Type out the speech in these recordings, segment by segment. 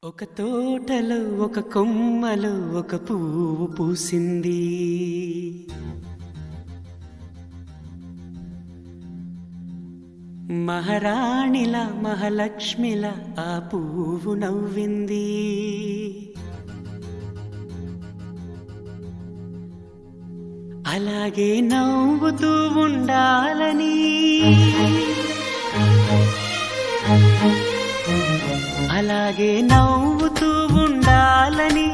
ఒక తోటలో ఒక కొమ్మలో ఒక పువ్వు పూసింది. మహారాణిలా మహాలక్ష్మిలా ఆ పువ్వు నవ్వింది. అలాగే నవ్వుతూ ఉండాలని, అలాగే నవ్వుతూ ఉండాలని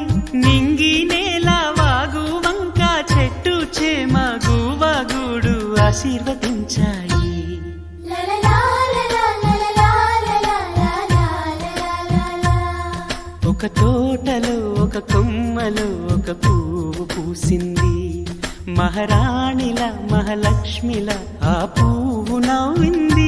నింగి నేల వాగు వంక చెట్టు చేమ గువగూడు ఆశీర్వదించాయి. ఒక తోటలో ఒక కొమ్మలో ఒక పువ్వు పూసింది. మహారాణిల మహాలక్ష్మిల ఆ పువ్వు నవ్వింది.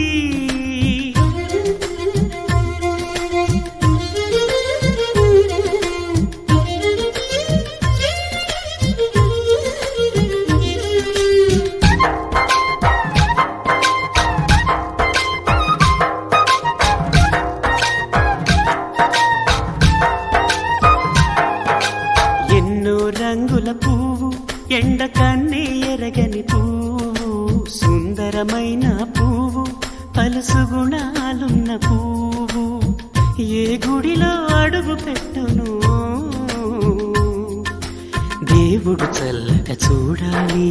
రంగుల పువ్వు, ఎండ కన్నే ఎరగని పువ్వు, సుందరమైన పువ్వు, పలుసు గుణాలున్న పువ్వు, ఏ గుడిలో అడుగు పెట్టును దేవుడు చల్లగా చూడాలి.